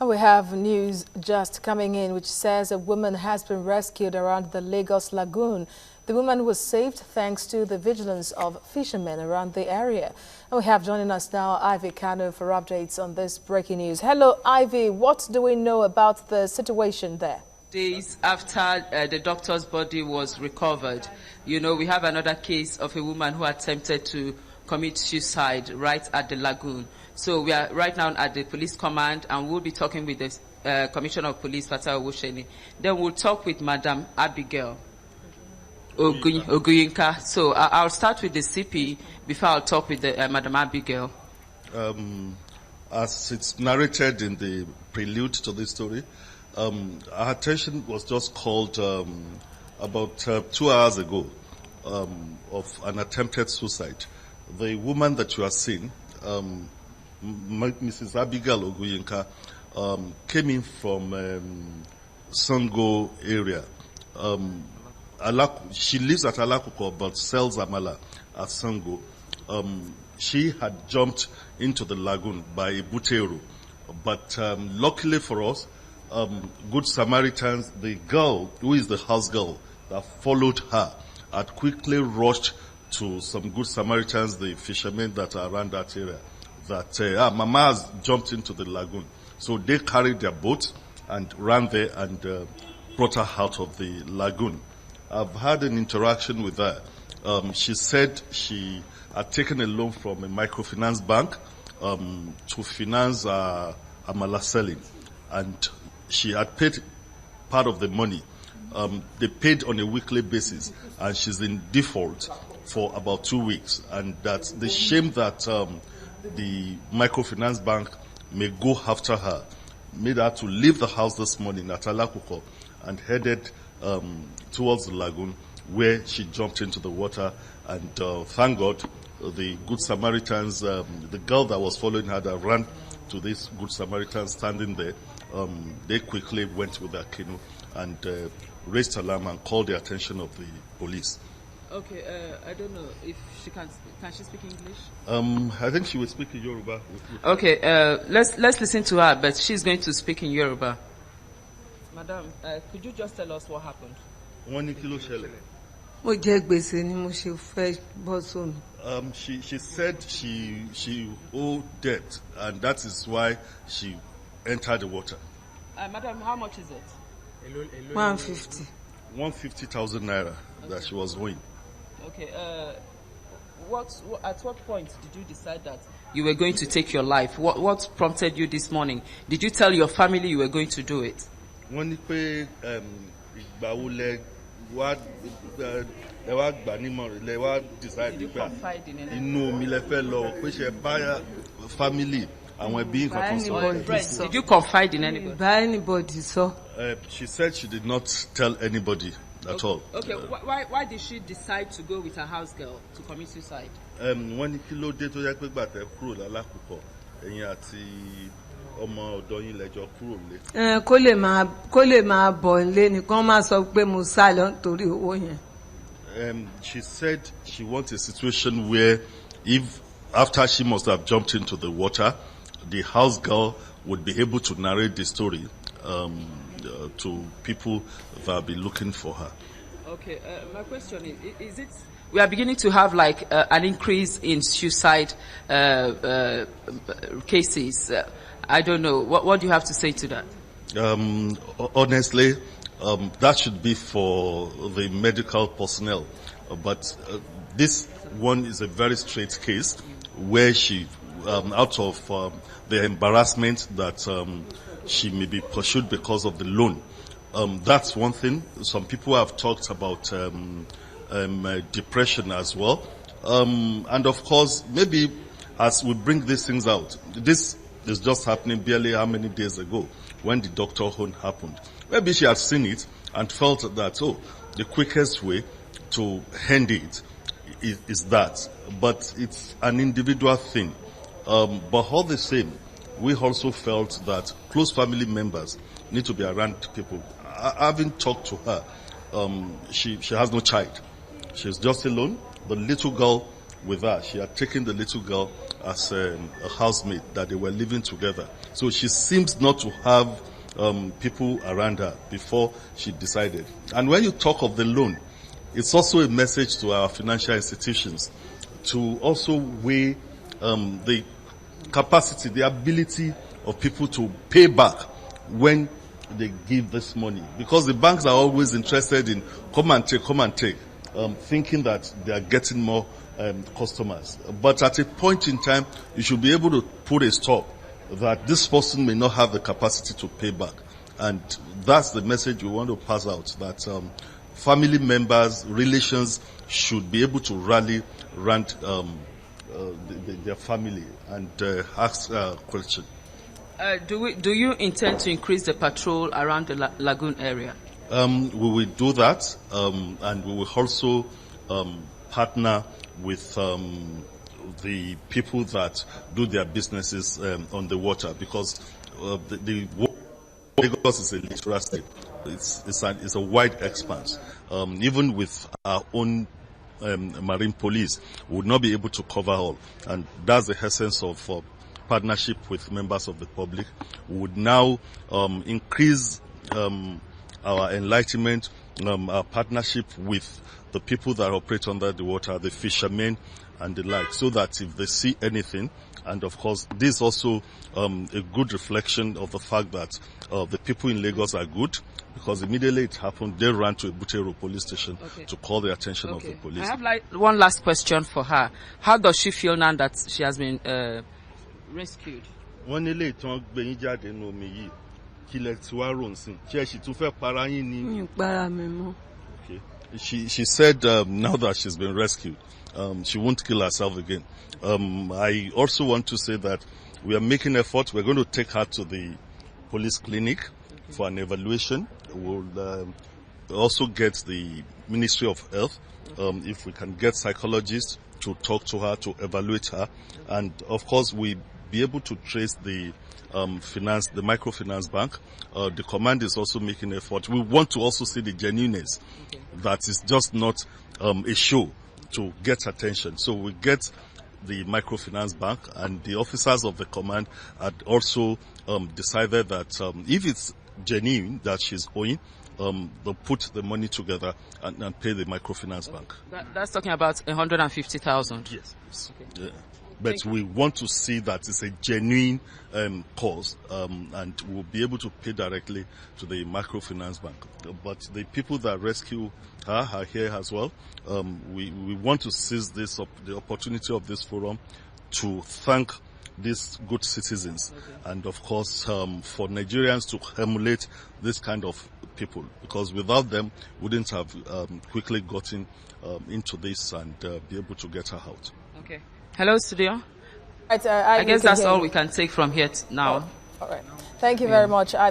And we have news just coming in which says a woman has been rescued around the Lagos lagoon. The woman was saved thanks to the vigilance of fishermen around the area. And we have joining us now Ivy Kano for updates on this breaking news. Hello, Ivy. What do we know about the situation there? Days after the doctor's body was recovered, we have another case of a woman who attempted to commit suicide right at the lagoon. So we are right now at the police command, and we'll be talking with the Commissioner of Police, Fatai Owusheni. Then we'll talk with Madam Abigail Oguyinka. So I'll start with the CP before I'll talk with the Madam Abigail. As it's narrated in the prelude to this story, our attention was just called about 2 hours ago of an attempted suicide. The woman that you are seeing, Mrs. Abigail Oguyinka, came in from Sango area. She lives at Alakuko but sells amala at Sango. She had jumped into the lagoon by Buteru, but luckily for us, Good Samaritans, the girl who is the house girl that followed her, had quickly rushed to some Good Samaritans, the fishermen that are around that area, that Mama has jumped into the lagoon. So they carried their boat and ran there and brought her out of the lagoon. I've had an interaction with her. She said she had taken a loan from a microfinance bank to finance amala selling, and she had paid part of the money. They paid on a weekly basis, and she's in default for about 2 weeks. And that's the shame that the microfinance bank may go after her made her to leave the house this morning at Alakuko and headed towards the lagoon, where she jumped into the water. And thank God, the Good Samaritans, the girl that was following her that ran to this Good Samaritan standing there, they quickly went with their canoe and raised alarm and called the attention of the police. Okay, I don't know if she can she speak English? I think she will speak in Yoruba. Okay, let's listen to her, but she's going to speak in Yoruba. Madam, could you just tell us what happened? She said she owed debt, and that is why she entered the water. Madam, how much is it? 150. 150,000 naira that she was owing. Okay, at what point did you decide that you were going to take your life? What prompted you this morning? Did you tell your family you were going to do it? Did you confide in anybody? Did you confide in anybody? She said she did not tell anybody at all. Okay, why did she decide to go with her house girl to commit suicide? She said she wants a situation where if after she must have jumped into the water, the house girl would be able to narrate the story to people that will be looking for her. Okay, my question is it we are beginning to have like an increase in suicide cases. I don't know. What do you have to say to that? Honestly, that should be for the medical personnel. But this one is a very straight case where she, out of the embarrassment that she may be pursued because of the loan. That's one thing. Some people have talked about depression as well. And of course, maybe as we bring these things out, this is just happening barely how many days ago when the doctor home happened. Maybe she had seen it and felt that, the quickest way to end it is that. But it's an individual thing. But all the same, we also felt that close family members need to be around people. Having talked to her, she has no child. She's just alone. The little girl with her, she had taken the little girl as a housemate, that they were living together. So she seems not to have people around her before she decided. And when you talk of the loan, it's also a message to our financial institutions to also weigh the capacity, the ability of people to pay back when they give this money. Because the banks are always interested in come and take, thinking that they are getting more customers. But at a point in time, you should be able to put a stop that this person may not have the capacity to pay back. And that's the message we want to pass out, that family members, relations should be able to rally around their family and ask a question. Do you intend to increase the patrol around the lagoon area? We will do that, and we will also partner with the people that do their businesses on the water, because Lagos is a littoral state. It's a wide expanse. Even with our own marine police, we would not be able to cover all, and that's the essence of partnership with members of the public. We would now increase our enlightenment, our partnership with the people that operate under the water, the fishermen and the like, so that if they see anything, and of course this is also a good reflection of the fact that the people in Lagos are good, because immediately it happened, they ran to a Butero police station to call the attention of the police. I have one last question for her. How does she feel now that she has been rescued? She said now that she's been rescued, she won't kill herself again. I also want to say that we are making efforts. We're going to take her to the police clinic for an evaluation. We'll also get the Ministry of Health, if we can get psychologists to talk to her, to evaluate her. And of course, we be able to trace the the microfinance bank. The command is also making effort. We want to also see the genuineness, that is just not a show to get attention. So we get the microfinance bank, and the officers of the command had also decided that if it's genuine that she's owing, they'll put the money together and pay the microfinance bank. That's talking about 150,000. Yes. Okay. Yeah. But we want to see that it's a genuine cause, and we'll be able to pay directly to the microfinance bank. But the people that rescue her are here as well. We want to seize the opportunity of this forum to thank these good citizens, and of course for Nigerians to emulate this kind of people, because without them we wouldn't have quickly gotten into this and be able to get her out. Okay. Hello, studio. Right, I guess that's all we can take from here now. All right. Thank you very much.